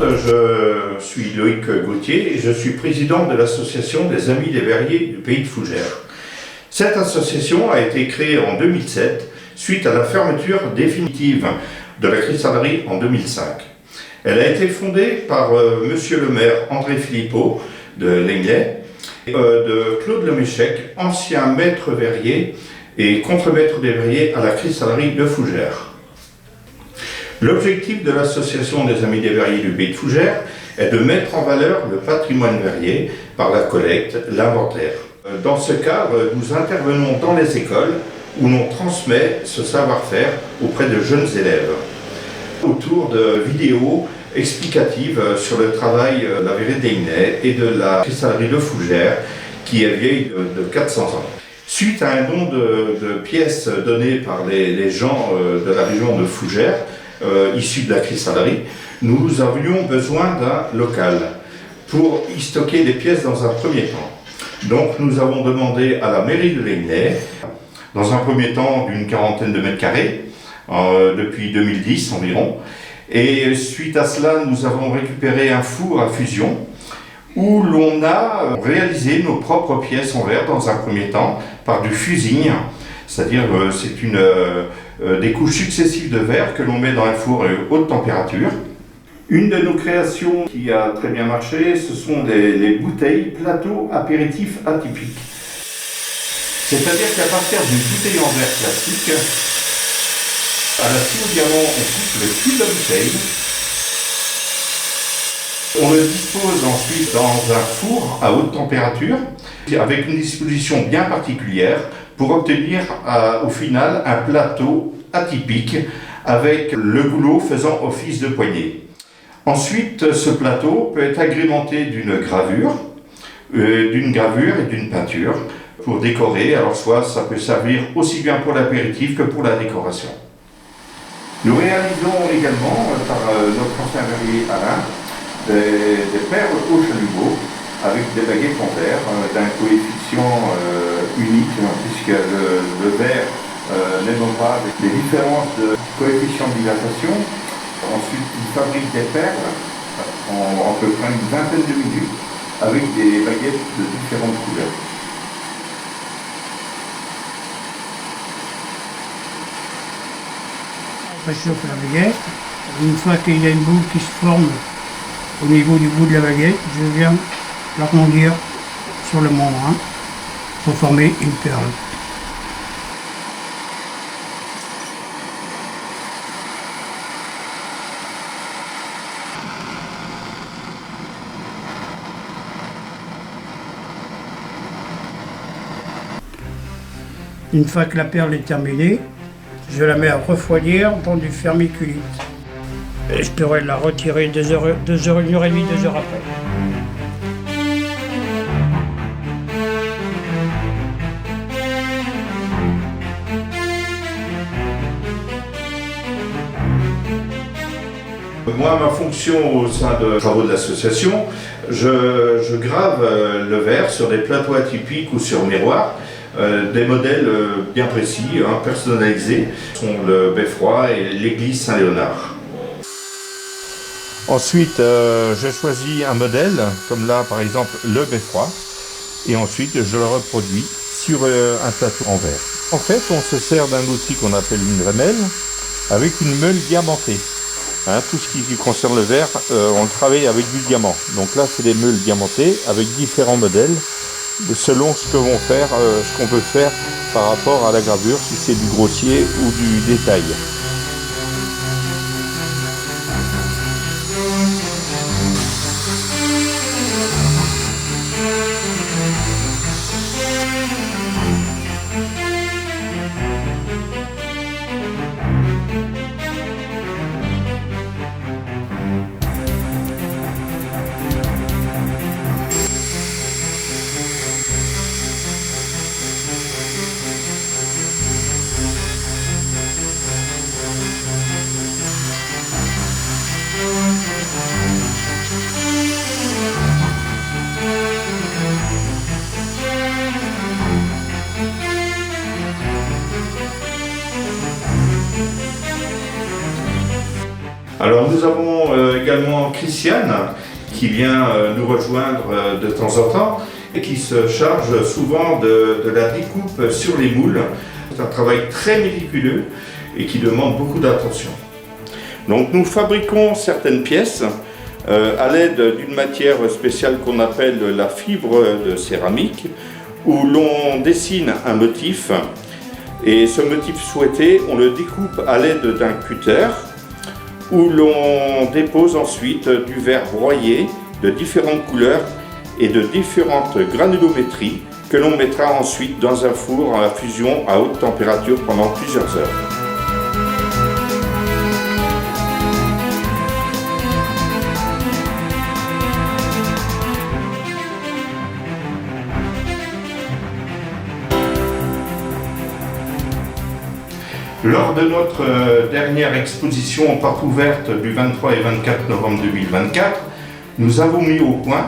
présente, je suis Loïc Gauthier et je suis président de l'association des Amis des Verriers du Pays de Fougères. Cette association a été créée en 2007 suite à la fermeture définitive de la cristallerie en 2005. Elle a été fondée par monsieur le maire André Philippot de Lengley, de Claude Leméchec, ancien maître verrier et contremaître des verriers à la cristallerie de Fougères. L'objectif de l'association des Amis des Verriers du Pays de Fougères est de mettre en valeur le patrimoine verrier par la collecte, l'inventaire. Dans ce cadre, nous intervenons dans les écoles où l'on transmet ce savoir-faire auprès de jeunes élèves, autour de vidéos explicatives sur le travail de la verrerie d'Aignay et de la cristallerie de Fougères, qui est vieille de 400 ans. Suite à un don de pièces données par les gens de la région de Fougères, issus de la cristallerie, nous avions besoin d'un local pour y stocker des pièces dans un premier temps. Donc nous avons demandé à la mairie de Lengley, dans un premier temps d'une quarantaine de mètres carrés, depuis 2010 environ, et suite à cela nous avons récupéré un four à fusion où l'on a réalisé nos propres pièces en verre dans un premier temps par du fusing, c'est-à-dire c'est des couches successives de verre que l'on met dans un four à haute température. Une de nos créations qui a très bien marché, ce sont les bouteilles plateau apéritif atypiques. C'est-à-dire qu'à partir d'une bouteille en verre classique, à la scie au diamant, on coupe le cul de la bouteille. On le dispose ensuite dans un four à haute température, avec une disposition bien particulière, pour obtenir au final un plateau atypique avec le goulot faisant office de poignée. Ensuite, ce plateau peut être agrémenté d'une gravure et d'une peinture pour décorer. Alors soit ça peut servir aussi bien pour l'apéritif que pour la décoration. Nous réalisons également, par notre ancien verrier Alain, des perles au chalumeau avec des baguettes en verre d'un coefficient unique, puisque le verre n'aimant pas les différences de coefficient de dilatation. Ensuite, il fabrique des perles en à peu près une vingtaine de minutes avec des baguettes de différentes couleurs. Je chauffe la baguette. Une fois qu'il y a une boule qui se forme au niveau du bout de la baguette, je viens l'arrondir sur le membrane pour former une perle. Une fois que la perle est terminée, je la mets à refroidir dans du vermiculite. Et je pourrais la retirer 2 heures et demie, 2 heures après. Moi, ma fonction au sein de travaux de l'association, je grave le verre sur des plateaux atypiques ou sur miroir, des modèles bien précis, personnalisés, sont le Beffroi et l'église Saint-Léonard. Ensuite, je choisis un modèle, comme là par exemple le Beffroi, et ensuite je le reproduis sur un plateau en verre. En fait, on se sert d'un outil qu'on appelle une Dremel, avec une meule diamantée. Tout ce qui concerne le verre, on le travaille avec du diamant. Donc là, c'est des meules diamantées avec différents modèles, selon ce qu'on peut faire par rapport à la gravure, si c'est du grossier ou du détail. Alors nous avons également également Christiane qui vient nous rejoindre de temps en temps et qui se charge souvent de la découpe sur les moules. C'est un travail très méticuleux et qui demande beaucoup d'attention. Donc nous fabriquons certaines pièces à l'aide d'une matière spéciale qu'on appelle la fibre de céramique, où l'on dessine un motif et ce motif souhaité, on le découpe à l'aide d'un cutter où l'on dépose ensuite du verre broyé de différentes couleurs et de différentes granulométries que l'on mettra ensuite dans un four à fusion à haute température pendant plusieurs heures. Lors de notre dernière exposition porte ouverte du 23 et 24 novembre 2024, nous avons mis au point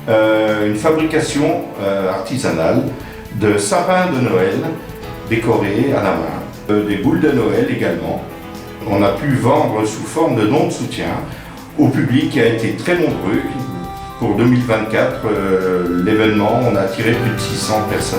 une fabrication artisanale de sapins de Noël décorés à la main, des boules de Noël également. On a pu vendre sous forme de dons de soutien au public qui a été très nombreux. Pour 2024, l'événement, on a attiré plus de 600 personnes.